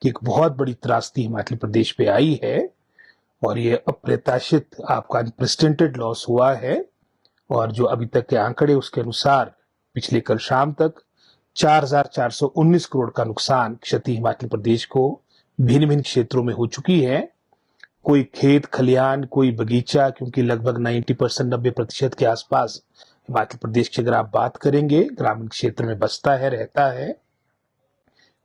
कि एक बहुत बड़ी त्रासदी हिमाचल प्रदेश पे आई है और ये अप्रत्याशित आपका अनप्रेसिडेंटेड लॉस हुआ है। और जो अभी तक के आंकड़े उसके अनुसार पिछले कल शाम तक 4,419 करोड़ का नुकसान क्षति हिमाचल प्रदेश को भिन्न भिन्न क्षेत्रों में हो चुकी है। कोई खेत खलिहान, कोई बगीचा, क्योंकि लगभग 90% 90% के आसपास हिमाचल प्रदेश की अगर आप बात करेंगे ग्रामीण क्षेत्र में बसता है, रहता है।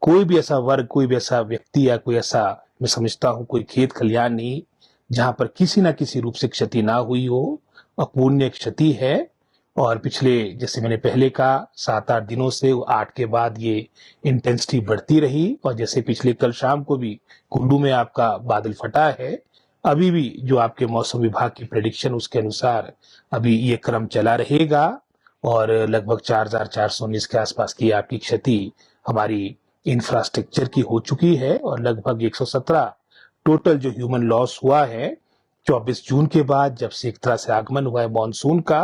कोई भी ऐसा वर्ग, कोई भी ऐसा व्यक्ति या कोई ऐसा, मैं समझता हूं, कोई खेत खलिहान नहीं जहां पर किसी ना किसी रूप से क्षति ना हुई हो। अपूर्णीय क्षति है। और पिछले, जैसे मैंने पहले कहा, 7-8 दिनों से 8 के बाद ये इंटेंसिटी बढ़ती रही और जैसे पिछले कल शाम को भी कुल्लू में आपका बादल फटा है। अभी भी जो आपके मौसम विभाग की प्रेडिक्शन उसके अनुसार अभी ये क्रम चला रहेगा और लगभग 4,419 के आसपास की आपकी क्षति हमारी इंफ्रास्ट्रक्चर की हो चुकी है और लगभग 117 टोटल जो ह्यूमन लॉस हुआ है 24 जून के बाद, जब से एक तरह से आगमन हुआ है मॉनसून का,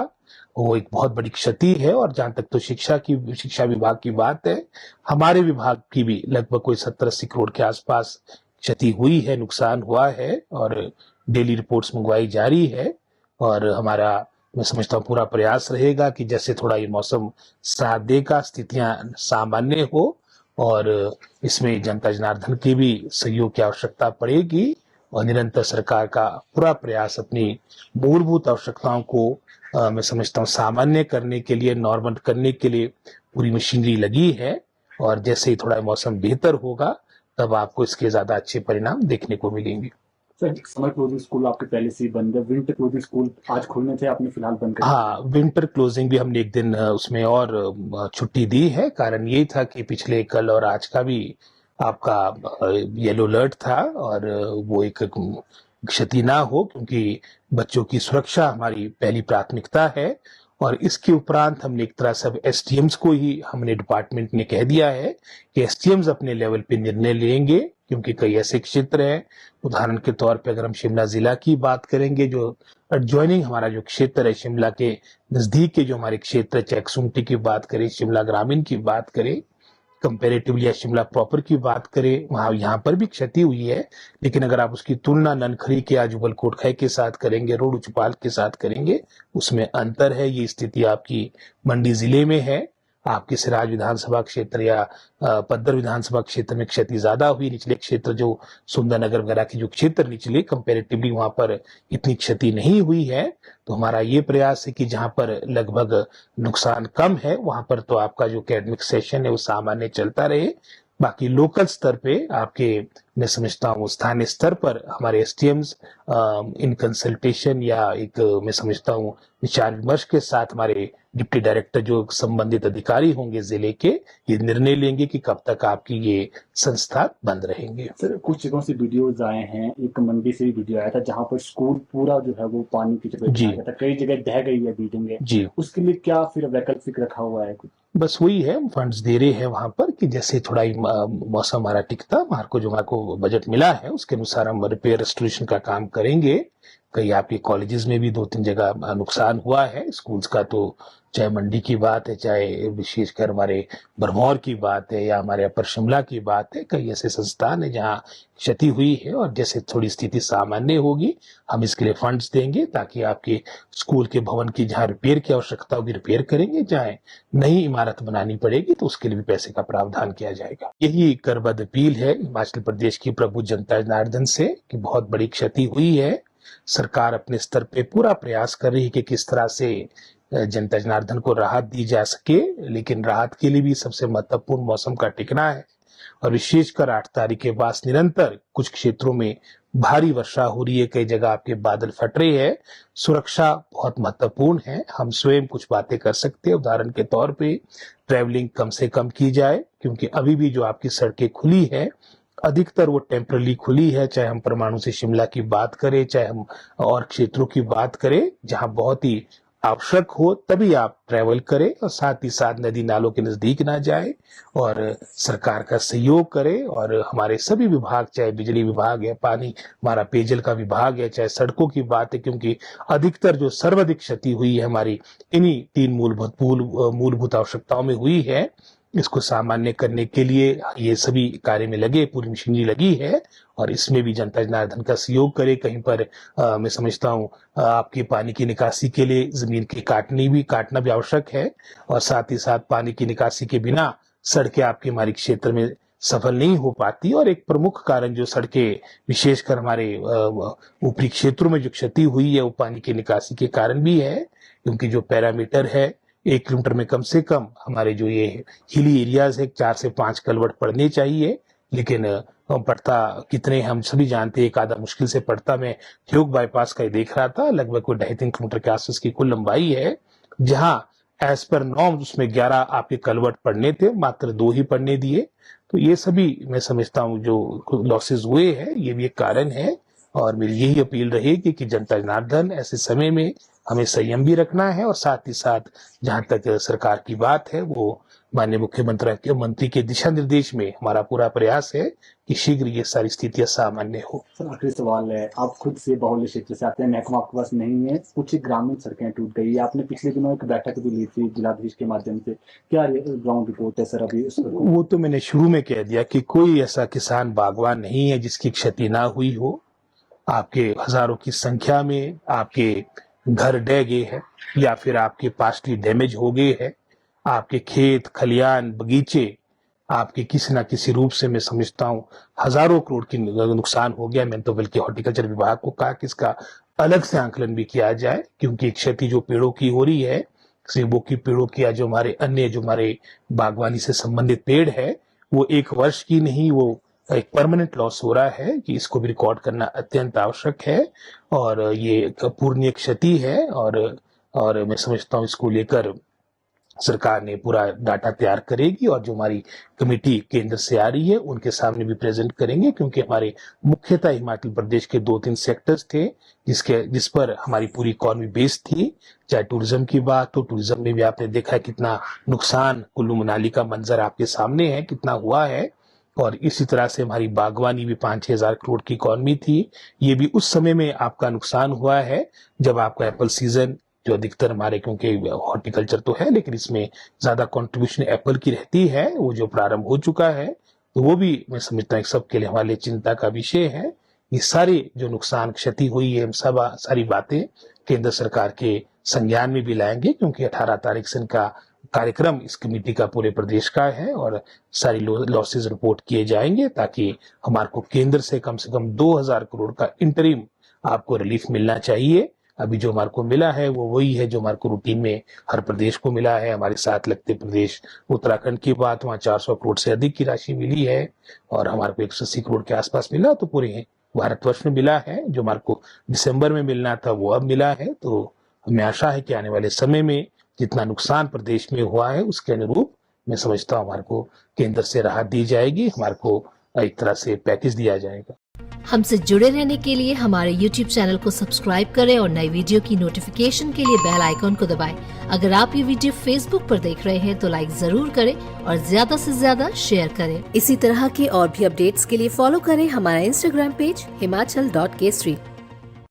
वो एक बहुत बड़ी क्षति है। और जहां तक तो शिक्षा विभाग की बात है, हमारे विभाग की भी लगभग कोई 70-80 करोड़ के आसपास क्षति हुई है, नुकसान हुआ है और डेली रिपोर्ट्स मंगवाई जा रही है। और हमारा, मैं समझता हूँ, पूरा प्रयास रहेगा कि जैसे थोड़ा ये मौसम साथ देगा, स्थितियां सामान्य हो और इसमें जनता जनार्दन की भी सहयोग की आवश्यकता पड़ेगी और निरंतर सरकार का पूरा प्रयास अपनी मूलभूत आवश्यकताओं को मैं समझता हूँ सामान्य करने के लिए, नॉर्मल करने के लिए पूरी मशीनरी लगी है। और जैसे ही थोड़ा मौसम बेहतर होगा तब आपको इसके ज्यादा अच्छे परिणाम देखने को मिलेंगे। सर, समर क्लोजिंग स्कूल आपके पहले से ही बंद है, विंटर क्लोजिंग स्कूल आज खुलने थे, आपने फिलहाल बंद कर दिए। हाँ, विंटर क्लोजिंग भी हमने एक दिन उसमें और छुट्टी दी है। कारण ये था कि पिछले कल और आज का भी आपका येलो अलर्ट था और वो एक क्षति ना हो, क्योंकि बच्चों की सुरक्षा हमारी पहली प्राथमिकता है। और इसके उपरांत हमने एक तरह से एसडीएम्स को ही हमने डिपार्टमेंट ने कह दिया है कि एसडीएम्स अपने लेवल पे निर्णय लेंगे, क्योंकि कई ऐसे क्षेत्र हैं, उदाहरण के तौर पे अगर हम शिमला जिला की बात करेंगे, जो एडजॉइनिंग हमारा जो क्षेत्र है, शिमला के नजदीक के जो हमारे क्षेत्र है, चाहे कसुम्पटी की बात करें, शिमला ग्रामीण की बात करें, कंपेरेटिवली या शिमला प्रॉपर की बात करें, वहां यहाँ पर भी क्षति हुई है। लेकिन अगर आप उसकी तुलना ननखरी के या जुबल कोटखाई के साथ करेंगे, रोड उचपाल के साथ करेंगे, उसमें अंतर है। ये स्थिति आपकी मंडी जिले में है। आपके सिराज विधानसभा क्षेत्र या पद्दर विधानसभा क्षेत्र में क्षति ज्यादा हुई। निचले क्षेत्र जो सुंदरनगर वगैरह के जो क्षेत्र निचले, कंपेरेटिवली वहां पर इतनी क्षति नहीं हुई है। तो हमारा ये प्रयास है कि जहां पर लगभग नुकसान कम है वहां पर तो आपका जो एकेडमिक सेशन है वो सामान्य चलता रहे। बाकी लोकल स्तर पे आपके, मैं समझता हूँ, स्थानीय स्तर पर हमारे एसटीएम्स इन कंसल्टेशन या एक, मैं समझता हूँ, विचार विमर्श के साथ हमारे डिप्टी डायरेक्टर जो संबंधित अधिकारी होंगे जिले के, ये निर्णय लेंगे कि कब तक आपकी ये संस्था बंद रहेंगे। सर, कुछ जगहों से वीडियोज आए हैं, एक मंडी से भी वीडियो आया था जहां पर स्कूल पूरा जो है वो पानी की चपेट में आ गया था, कई जगह ढह गई है बिल्डिंगें जी, उसके लिए क्या फिर वैकल्पिक रखा हुआ है कुछ? बस वही है, फंड्स दे रहे हैं वहां पर कि जैसे थोड़ा ही मौसम हमारा टिकता, हमारे को बजट मिला है उसके अनुसार हम रिपेयर रेस्टोरेशन का काम करेंगे। कई आपके कॉलेजेस में भी 2-3 जगह नुकसान हुआ है स्कूल्स का, तो चाहे मंडी की बात है, चाहे विशेषकर हमारे भरमौर की बात है या हमारे अपर शिमला की बात है, कई ऐसे संस्थान है जहां क्षति हुई है। और जैसे थोड़ी स्थिति सामान्य होगी हम इसके लिए फंड्स देंगे ताकि आपके स्कूल के भवन की जहां रिपेयर की आवश्यकता होगी रिपेयर करेंगे, चाहे नई इमारत बनानी पड़ेगी तो उसके लिए भी पैसे का प्रावधान किया जाएगा। यही करबद्ध अपील है हिमाचल प्रदेश की प्रभु जनता जनार्दन से कि बहुत बड़ी क्षति हुई है। सरकार अपने स्तर पे पूरा प्रयास कर रही है कि किस तरह से जनता जनार्दन को राहत दी जा सके, लेकिन राहत के लिए भी सबसे महत्वपूर्ण मौसम का टिकना है। और विशेषकर 8 तारीख के बाद निरंतर कुछ क्षेत्रों में भारी वर्षा हो रही है, कई जगह आपके बादल फट रहे हैं। सुरक्षा बहुत महत्वपूर्ण है। हम स्वयं कुछ बातें कर सकते हैं, उदाहरण के तौर पे ट्रैवलिंग कम से कम की जाए, क्योंकि अभी भी जो आपकी सड़कें खुली है अधिकतर वो टेम्परली खुली है, चाहे हम परमाणु से शिमला की बात करें, चाहे हम और क्षेत्रों की बात करें, जहां बहुत ही आवश्यक हो तभी आप ट्रैवल करें और साथ ही साथ नदी नालों के नजदीक ना जाए और सरकार का सहयोग करें। और हमारे सभी विभाग, चाहे बिजली विभाग है, पानी हमारा पेयजल का विभाग है, चाहे सड़कों की बात है, क्योंकि अधिकतर जो सर्वाधिक क्षति हुई है हमारी इन्हीं 3 मूलभूत आवश्यकताओं में हुई है। इसको सामान्य करने के लिए ये सभी कार्य में लगे, पूरी मशीनरी लगी है और इसमें भी जनता जनार्दन का सहयोग करे। कहीं पर मैं समझता हूँ आपकी पानी की निकासी के लिए जमीन की काटना भी आवश्यक है और साथ ही साथ पानी की निकासी के बिना सड़कें आपके हमारे क्षेत्र में सफल नहीं हो पाती। और एक प्रमुख कारण जो सड़कें विशेषकर हमारे ऊपरी क्षेत्रों में जो क्षति हुई है वो पानी की निकासी के कारण भी है, क्योंकि जो पैरामीटर है 1 किलोमीटर में कम से कम हमारे जो ये हिली एरियाज है 4 से 5 कलवट पड़ने चाहिए, लेकिन पड़ता कितने हम सभी जानते हैं। एक आधा मुश्किल से पड़ता। मैं ठियोग बाईपास का ही देख रहा था, लगभग कोई 2.5-3 किलोमीटर के आसपास की कुल लंबाई है, जहां एज पर नॉर्म उसमें 11 आपके कलवट पड़ने थे, मात्र 2 ही पड़ने दिए। तो ये सभी मैं समझता हूँ जो लॉसेस हुए हैं ये भी एक कारण है। और मेरी यही अपील रहेगी कि जनता जनार्दन ऐसे समय में हमें संयम भी रखना है और साथ ही साथ जहां तक सरकार की बात है वो माननीय मंत्री के दिशा निर्देश में हमारा पूरा प्रयास है कि शीघ्र ये सारी स्थितियां सामान्य हो। सर आखिरी सवाल है, आप खुद से बाहुल्य क्षेत्र से आते हैं, महकमा आपके पास नहीं है, कुछ ग्रामीण सड़कें टूट गई है, आपने पिछले दिनों एक बैठक भी ली थी जिलाधीश के माध्यम से, क्या ग्राउंड रिपोर्ट है सर अभी उस पर? वो तो मैंने शुरू में कह दिया कि कोई ऐसा किसान बागवान नहीं है जिसकी क्षति ना हुई हो। आपके हजारों की संख्या में आपके घर ढह गए हैं या फिर आपके पार्शली डैमेज हो गए हैं, आपके खेत खलियान बगीचे आपके किसी ना किसी रूप से मैं समझता हूँ हजारों करोड़ की नुकसान हो गया। मैंने तो बल्कि हॉर्टिकल्चर विभाग को कहा कि इसका अलग से आंकलन भी किया जाए, क्योंकि क्षति जो पेड़ों की हो रही है, सेबों की पेड़ों की या जो हमारे अन्य जो हमारे बागवानी से संबंधित पेड़ है वो 1 वर्ष की नहीं, वो एक परमानेंट लॉस हो रहा है कि इसको भी रिकॉर्ड करना अत्यंत आवश्यक है। और ये एक अपूरणीय क्षति है और मैं समझता हूँ इसको लेकर सरकार ने पूरा डाटा तैयार करेगी और जो हमारी कमेटी केंद्र से आ रही है उनके सामने भी प्रेजेंट करेंगे, क्योंकि हमारे मुख्यतः हिमाचल प्रदेश के 2-3 सेक्टर्स थे जिस पर हमारी पूरी इकोनॉमी बेस्ड थी। चाहे टूरिज्म की बात हो, टूरिज्म में भी आपने देखा है कितना नुकसान, कुल्लू मनाली का मंजर आपके सामने है कितना हुआ है। और इसी तरह से हमारी बागवानी भी 5-6 हजार करोड़ की इकोनॉमी थी, ये भी उस समय में आपका नुकसान हुआ है जब आपका एप्पल सीजन जो अधिकतर हमारे, क्योंकि हॉर्टिकल्चर तो है लेकिन इसमें ज्यादा कंट्रीब्यूशन एप्पल की रहती है, वो जो प्रारंभ हो चुका है, तो वो भी मैं समझता हूँ सबके लिए हमारे चिंता का विषय है। ये सारी जो नुकसान क्षति हुई है, हम सब सारी बातें केंद्र सरकार के संज्ञान में भी लाएंगे, क्योंकि 18 तारीख से इनका कार्यक्रम इस कमेटी का पूरे प्रदेश का है और सारी लॉसेस रिपोर्ट किए जाएंगे ताकि हमारे को केंद्र से कम 2000 करोड़ का इंटरिम आपको रिलीफ मिलना चाहिए। अभी जो हमारे को मिला है वो वही है जो हमारे को रूटीन में हर प्रदेश को मिला है। हमारे साथ लगते प्रदेश उत्तराखंड की बात, वहाँ 400 करोड़ से अधिक की राशि मिली है और हमारे को 180 करोड़ के आसपास मिला, तो पूरे भारतवर्ष में मिला है। जो हमारे को दिसंबर में मिलना था वो अब मिला है। तो हमें आशा है कि आने वाले समय में जितना नुकसान प्रदेश में हुआ है उसके अनुरूप मैं समझता हूँ हमारे को केंद्र से राहत दी जाएगी, हमारे को एक तरह से पैकेज दिया जाएगा। हमसे जुड़े रहने के लिए हमारे YouTube चैनल को सब्सक्राइब करें और नई वीडियो की नोटिफिकेशन के लिए बेल आइकॉन को दबाएं। अगर आप ये वीडियो Facebook पर देख रहे हैं तो लाइक जरूर करें और ज्यादा से ज्यादा शेयर करें। इसी तरह के और भी अपडेट्स के लिए फॉलो करें हमारा Instagram पेज himachal.kesri।